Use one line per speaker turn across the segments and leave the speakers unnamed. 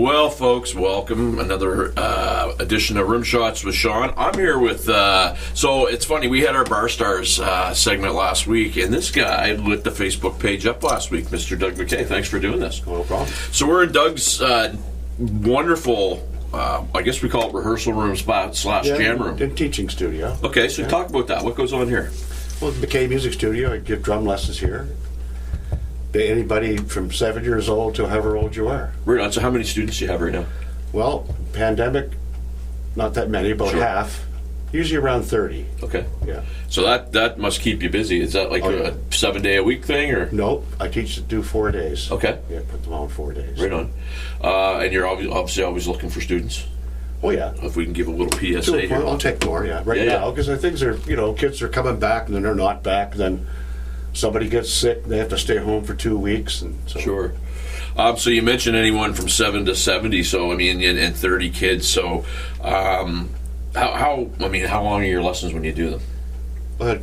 Well, folks, welcome. Another edition of Rimshots with Sean. I'm here with, so it's funny, we had our Barstools segment last week, and this guy lit the Facebook page up last week, Mr. Doug Mackay. Thanks for doing this.
No problem.
So we're in Doug's wonderful, I guess we call it rehearsal room slash jam room.
In teaching studio.
Okay, so talk about that. What goes on here?
Well, Mackay Music Studio, I give drum lessons here. Anybody from 7 years old to however old you are.
Right on. So how many students do you have right now?
Well, pandemic, not that many, about half. Usually around 30.
Okay.
Yeah.
So that must keep you busy. Is that like a 7-day-a-week thing, or?
No, I teach to do 4 days.
Okay.
Yeah, put them on 4 days.
Right on. And you're obviously always looking for students.
Oh yeah.
If we can give a little PSA here.
I'll take more. Yeah. Right now, because things are, kids are coming back and then they're not back. Then somebody gets sick, they have to stay home for 2 weeks, and so.
Sure. So you mentioned anyone from 7 to 70. So I mean, and 30 kids. So how long are your lessons when you do them?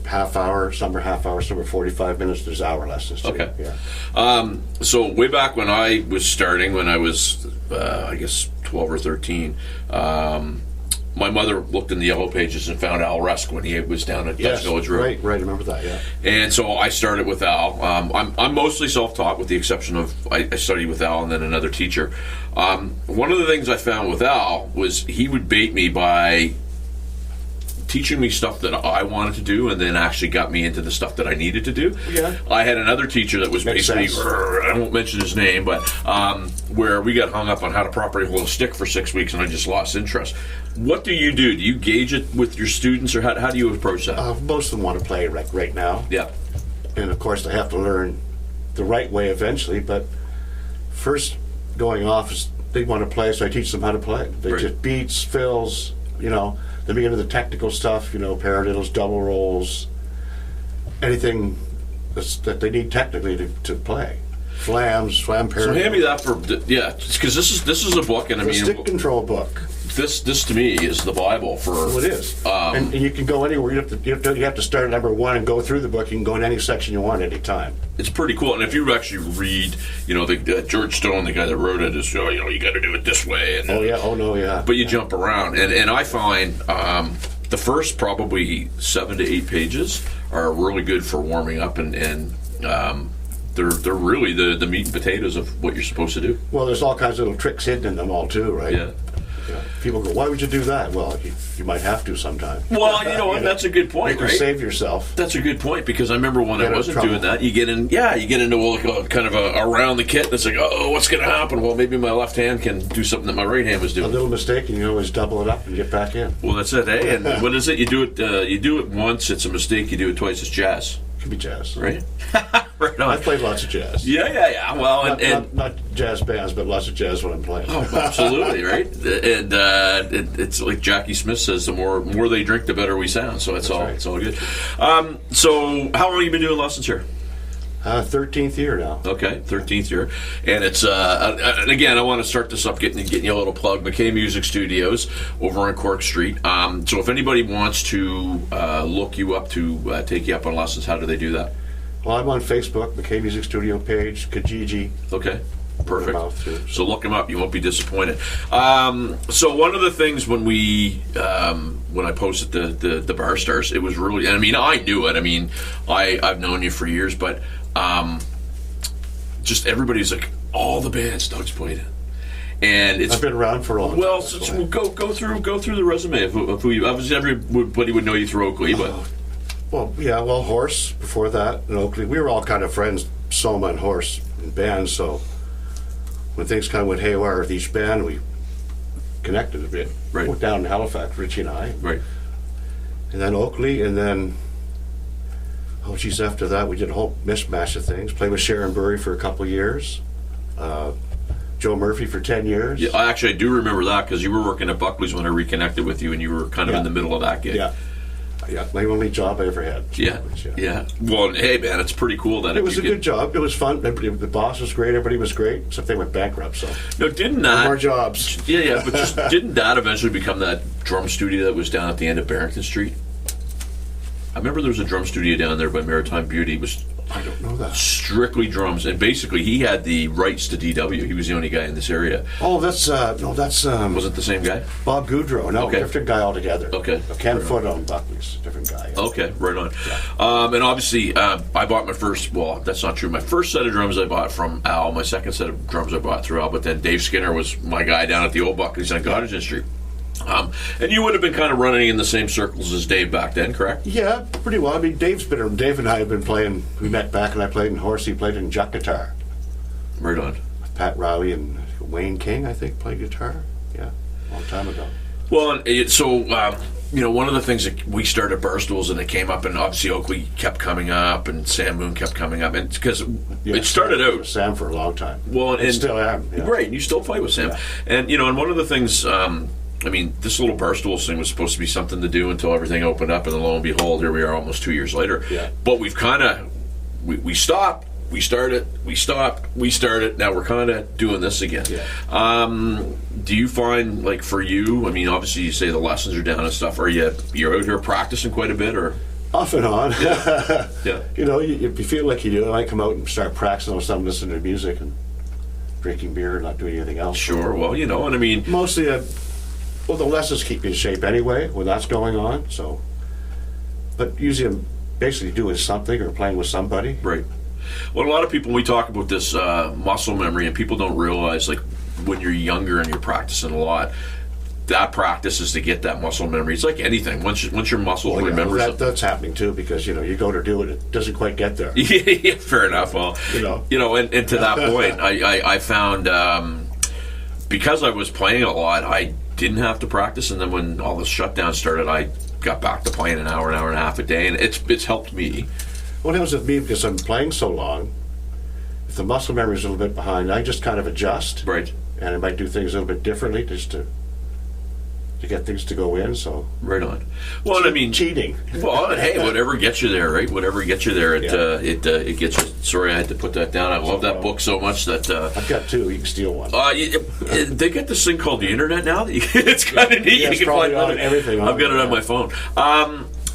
Half hour, some are half hour, some are 45 minutes. There's hour lessons too.
Okay.
Yeah.
So way back when I was starting, when I was I guess 12 or 13. My mother looked in the yellow pages and found Al Rusk when he was down at Dutch Village Road.
Right, I remember that, yeah.
And so I started with Al. I'm mostly self-taught, with the exception of I studied with Al and then another teacher. One of the things I found with Al was he would bait me by teaching me stuff that I wanted to do, and then actually got me into the stuff that I needed to do.
Yeah.
I had another teacher that was basically, I won't mention his name, but where we got hung up on how to properly hold a stick for 6 weeks, and I just lost interest. What do you do? Do you gauge it with your students, or how do you approach that?
Most of them want to play right now.
Yeah.
And of course they have to learn the right way eventually, but first going off is they want to play, so I teach them how to play. They just beats, fills, then we get into the technical stuff, paradiddles, double rolls, anything that they need technically to play. Flam paradiddles.
So hand me that because this is a book, and
it's a stick control book.
This to me is the Bible for.
Well, it is, and you can go anywhere. You have to start at number 1 and go through the book. You can go in any section you want any time.
It's pretty cool, and if you actually read, the George Stone, the guy that wrote it, is you got to do it this way. And, But you jump around, and I find the first probably 7 to 8 pages are really good for warming up, and they're really the meat and potatoes of what you're supposed to do.
Well, there's all kinds of little tricks hidden in them all too, right?
Yeah.
People go, why would you do that? Well, you might have to sometime.
Well, what? That's a good point, right?
Save yourself.
That's a good point, because I remember when I wasn't doing that, you get into kind of around the kit, and it's like, oh, what's going to happen? Well, maybe my left hand can do something that my right hand was doing.
A little mistake, and you always double it up and get back in.
Well, that's it, eh? And what is it? You do it once, it's a mistake. You do it twice, it's jazz.
Could be jazz,
right? Right on.
I've played lots of jazz.
Yeah. Well,
not jazz bands, but lots of jazz when I'm playing.
Oh, absolutely, right. And it's like Jackie Smith says: the more they drink, the better we sound. So it's all good. So how long have you been doing lessons here?
13th year now.
Okay, 13th year, and it's and again, I want to start this up getting you a little plug. Mackay Music Studios over on Cork Street. So if anybody wants to look you up to take you up on lessons, how do they do that?
Well, I'm on Facebook, Mackay Music Studio page, Kijiji.
Okay. Perfect. So look him up. You won't be disappointed. So one of the things when I posted the Barstools, it was really, I knew it. I've known you for years, but just everybody's like, all the bands Doug's played in. And I've
been around for a long time.
Well, so go through the resume of who you. Obviously, everybody would know you through Oakley, but.
Well, Horse before that in Oakley. We were all kind of friends, Soma and Horse in bands, so when things kind of went haywire with each band, we connected a bit.
Right.
Went down to Halifax, Richie and I.
Right.
And then Oakley, and then, after that we did a whole mishmash of things. Played with Sharon Burry for a couple of years. Joe Murphy for 10 years.
Yeah, I do remember that, because you were working at Buckley's when I reconnected with you, and you were kind of in the middle of that gig.
Yeah, my only job I ever had.
Yeah. Well, hey, man, it's pretty cool that
it was a good job. It was fun. The boss was great. Everybody was great, except they went bankrupt. So
no, didn't that
more jobs?
Yeah, but didn't that eventually become that drum studio that was down at the end of Barrington Street? I remember there was a drum studio down there by Maritime Beauty. It was
I don't know that.
Strictly drums, and basically he had the rights to DW. He was the only guy in this area.
Oh, that's
was it the same guy?
Bob Goudreau. No,
okay.
Different guy altogether.
Okay.
Ken Foote on Buckley's, different guy. Yeah.
Okay, right on.
Yeah.
And obviously, I bought my first. Well, that's not true. My first set of drums I bought from Al. My second set of drums I bought through Al. But then Dave Skinner was my guy down at the old Buckley's on Gottingen Street. And you would have been kind of running in the same circles as Dave back then, correct?
Yeah, pretty well. I mean, Dave and I have been playing. We met back, and I played in Horsey, played in Jack guitar.
Right on.
Pat Rowley and Wayne King, I think, played guitar. Yeah, a long time ago.
Well, so one of the things that we started Barstools, and it came up, and obviously Oakley kept coming up, and Sam Moon kept coming up, and because it started out
Sam for a long time.
Well, and
still am. Yeah.
Great, and you still play with Sam, and and one of the things. I mean, this little Barstools thing was supposed to be something to do until everything opened up, and then lo and behold, here we are almost 2 years later.
Yeah.
But we've kind of, we stopped, we started, we stopped, we started, now we're kind of doing this again.
Yeah.
Do you find, like, for you, I mean, obviously you say the lessons are down and stuff, you're out here practicing quite a bit, or?
Off and on.
Yeah. Yeah.
You feel like you do, and I come out and start practicing on something, listening to music, and drinking beer, and not doing anything else.
Sure, well, and I mean...
Mostly, well, the lessons keep you in shape anyway when that's going on. So, but usually I'm basically doing something or playing with somebody.
Right. Well, a lot of people, we talk about this muscle memory, and people don't realize, like, when you're younger and you're practicing a lot, that practice is to get that muscle memory. It's like anything. Once your muscles remember something.
That's happening too, because you go to do it, it doesn't quite get there.
Yeah, fair enough. Well, and to that point, I found because I was playing a lot, I didn't have to practice, and then when all the shutdown started, I got back to playing an hour and a half a day, and it's helped me.
Well, it was with me because I'm playing so long. If the muscle memory is a little bit behind, I just kind of adjust.
Right.
And I might do things a little bit differently just to get things to go in. So
right on. Well, I mean,
cheating.
Well, hey, whatever gets you there, right? Whatever gets you there, it gets you. Sorry, I had to put that down. I love that book so much that
I've got two. You can steal one.
They get this thing called the internet now. It's kind of neat.
Yeah,
you can find
everything.
I've got it on my phone.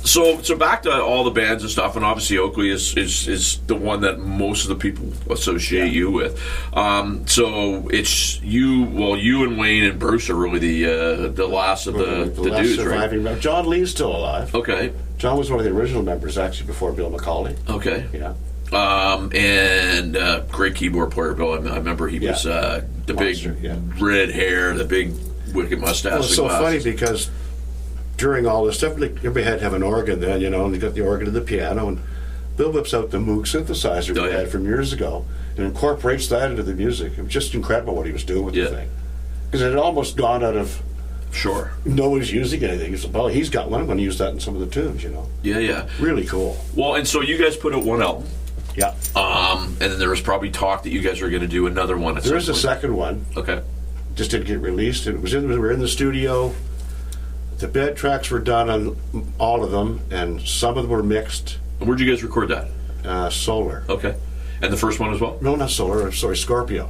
So back to all the bands and stuff, and obviously Oakley is the one that most of the people associate you with. So it's you. Well, you and Wayne and Bruce are really the last of the dudes,
surviving, right? John Lee's still alive.
Okay.
John was one of the original members actually before Bill McCauley.
Okay.
Yeah.
And great keyboard player, Bill. I remember he was the monster, big red hair, the big wicked mustache.
Well, it's so funny because during all this stuff, like everybody had to have an organ then, and you got the organ and the piano, and Bill whips out the Moog synthesizer we had from years ago and incorporates that into the music. It was just incredible what he was doing with the thing. Because it had almost gone out of...
Sure.
No one's using anything. He said, well, he's got one. I'm going to use that in some of the tunes,
Yeah, yeah.
Really cool.
Well, and so you guys put out one album.
Yeah.
And then there was probably talk that you guys were going to do another one at some point.
There is a second one.
Okay.
Just didn't get released. We were in the studio. The bed tracks were done on all of them, and some of them were mixed.
And where'd you guys record that?
Solar.
Okay. And the first one as well?
No, not Solar. Sorry, Scorpio.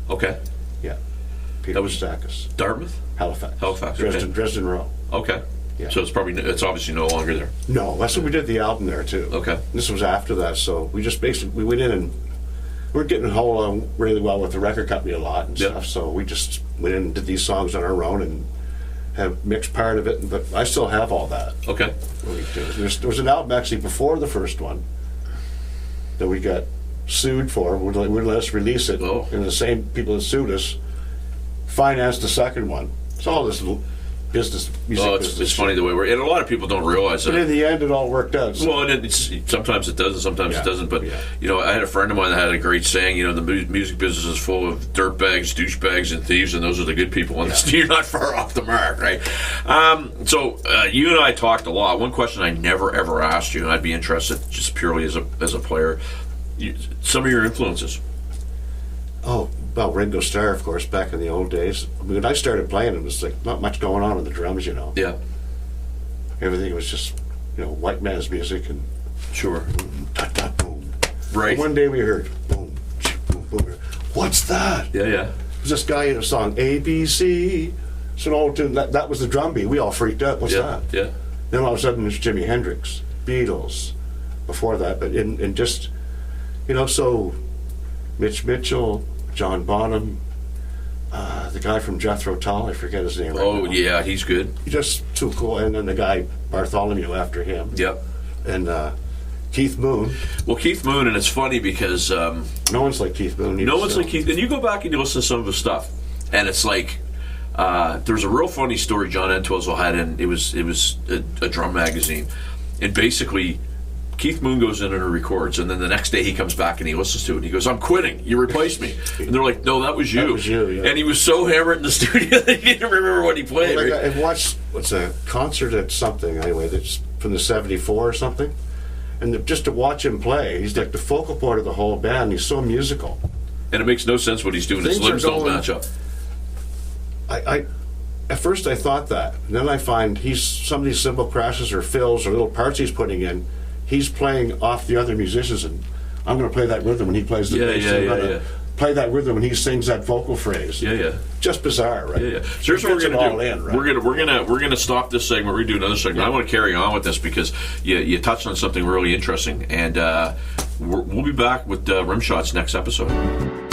Okay.
Yeah. Peter
that was
Stakis.
Dartmouth?
Halifax. Dresden Row.
Okay. Yeah. So it's obviously no longer there.
No, that's when we did the album there too.
Okay.
This was after that, so we just basically went in and we were getting along really well with the record company a lot and stuff. So we just went in and did these songs on our own and have mixed part of it. But I still have all that.
Okay.
There was an album actually before the first one that we got sued for. Wouldn't let us release it.
Oh.
And the same people that sued us financed the second one. It's all this business, music business.
It's funny the way and a lot of people don't realize that.
But in the end, it all worked out. So.
Well, and sometimes it does, and sometimes it doesn't. But I had a friend of mine that had a great saying. The music business is full of dirtbags, douchebags, and thieves, and those are the good people. And you're not far off the mark, right? So you and I talked a lot. One question I never ever asked you, and I'd be interested just purely as a player, some of your influences.
Oh. Well, Ringo Starr, of course, back in the old days. When I started playing, it was like not much going on with the drums,
Yeah.
Everything was just, white man's music and
sure,
boom, da da boom.
Right.
And one day we heard boom, boom, boom. What's that?
Yeah, yeah.
It was this guy in a song ABC. It's an old tune. That was the drum beat. We all freaked out. What's that?
Yeah.
Then all of a sudden, it's Jimi Hendrix, Beatles. Before that, but in just You know, so Mitch Mitchell, John Bonham, the guy from Jethro Tull, I forget his name.
Oh, yeah, he's good.
Just too cool. And then the guy, Bartholomew, after him.
Yep.
And Keith Moon.
Well, Keith Moon, and it's funny because...
no one's like Keith Moon.
No one's like Keith. And you go back and you listen to some of his stuff, and it's like... there's a real funny story John Entwistle had in, it was a drum magazine. And basically... Keith Moon goes in and records, and then the next day he comes back and he listens to it. And he goes, "I'm quitting. You replaced me." And they're like, "No, that was you."
That was you, yeah.
And he was so hammered in the studio that he didn't remember what he played.
Well, like, I watched a concert at something anyway that's from the '74 or something, and just to watch him play, he's like the focal point of the whole band. He's so musical,
and it makes no sense what he's doing. His limbs don't match up.
At first I thought that, and then I find some of these cymbal crashes or fills or little parts he's putting in. He's playing off the other musicians, and I'm going to play that rhythm when he plays the bass. I'm going to play that rhythm when he sings that vocal phrase. Just bizarre, right?
So here's what we're going to do. Right? We're going to stop this segment. We're going to do another segment. I want to carry on with this because you touched on something really interesting, and we'll be back with Rimshots next episode.